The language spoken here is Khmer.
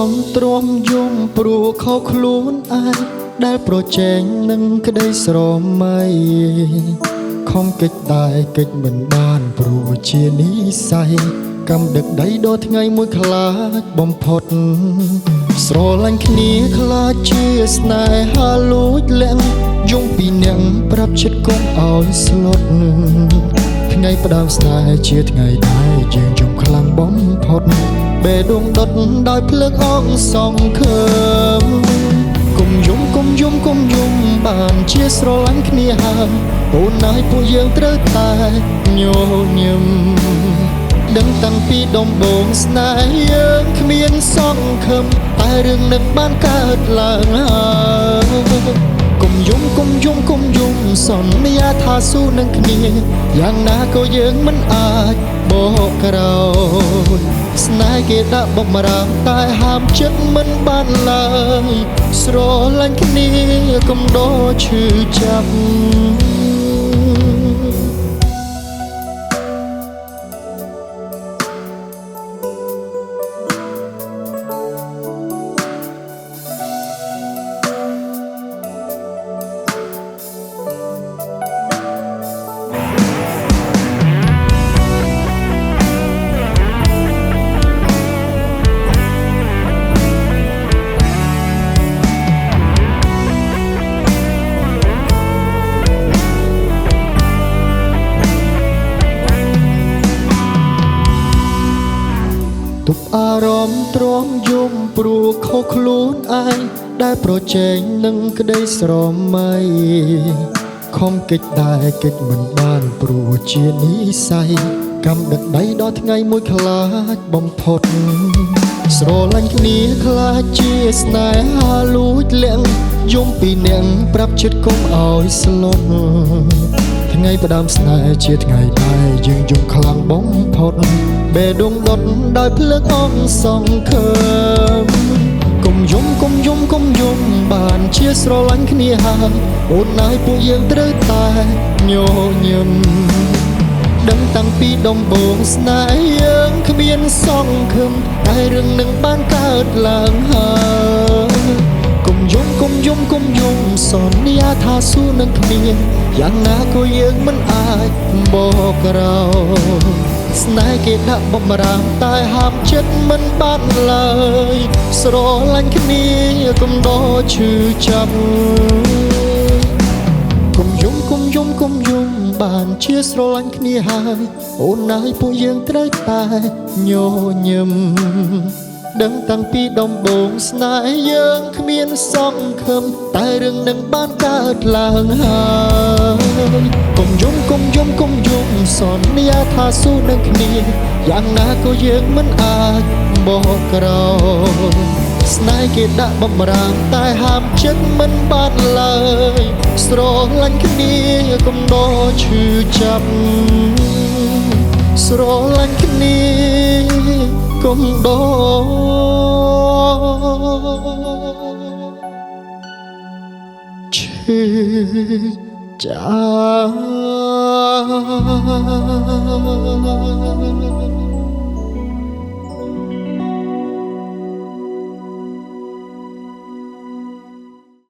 មណ៍ទ្រាំយំព្រោះខុសខ្លួនឯងដែលប្រជែងនឹងក្តីស្រមៃខំកិច្ចតែកិច្ចមិនបានព្រោះជានិស្ស័យកំដឹកដៃដល់ថ្ងៃមួយខ្លាចបំផុតស្រឡាញ់គ្នាខ្លាចជាស្នេហាលួចលាក់យំពីអ្នកប្រាប់ចិត្តកុំឲ្យស្លុតថ្ងៃផ្ដើមស្នេហ៍ជាថ្ងៃដែលយើងយំខ្លាំងបំផុតបេះដូងដុតដោយភ្លើងអងសង្ឃឹមគុំយំបានជាស្រឡាញ់គ្នាហើយអូនហើយពួកយើងត្រូវតែញញឹមដឹងតាំងពីដំបូងស្នេហ៍យើងគ្មានសង្ឃឹមតែរឿងនឹងបានកើតឡើងហើយគុំយំសន្យាថាស៊ូនឹងគ្នាយ៉ាងណាក៏យើងមិនអាចបកក្រោយស្នេហ៍គេដាក់បំរាមតែហាមចិត្តមិនបានឡើយស្រឡាញ់គ្នាកុំដោឈឺចាប់ទុកអារម្មណ៍ទ្រាំយំព្រោះខុសខ្លួនឯងដែលប្រជែងនឹងក្តីស្រមៃខំកិច្ចតែកិច្ចមិនបានព្រោះជានិស្ស័យកំដឹកដៃដល់ថ្ងៃមួយខ្លាចបំផុតស្រឡាញ់គ្នាខ្លាចជាស្នេហាលួចលាក់យំពីអ្នកប្រាប់ចិត្តកុំឲ្យស្លុតថ្ងៃផ្ដើមស្នេហ៍ជាថ្ងៃដែលយើងយំខ្លាំងបំផុតបេះដូងដុតដោយភ្លើងអងសង្ឃឹមគុំយំបានជាស្រឡាញ់គ្នាហើយអូនហើយពួកយើងត្រូវតែញញឹមដឹងតាំងពីដំបូងស្នេហ៍យើងគ្មានសង្ឃឹមតែរឿងនឹងបានកើតឡើងហើយគុំយំសន្យាថាស៊ូនឹងគ្នាយ៉ាងណាក៏យើងមិនអាចបកក្រោយស្នេហ៍គេដាក់បំរាមតែហាមចិត្តមិនបានឡើយស្រឡាញ់គ្នាកុំដោឈឺចាប់គុំយំបានជាស្រឡាញ់គ្នាហើយអូនហើយពួកយើងត្រូវតែញញឹមដឹងតាំងពីដំបូងស្នេហ៍យើងគ្មានសង្ឃឹមតែរឿងនឹងបានកើតឡើងហើយគុំយំសន្យាថាស៊ូនឹងគ្នាយ៉ាងណាក៏យើងមិនអាចបកក្រោយស្នេហ៍គេដាក់បំរាមតែហាមចិត្តមិនបានឡើយស្រឡាញ់គ្នាកុំដោឈឺចាប់ស្រឡាញ់គ្នាកុំដោឈឺចាប់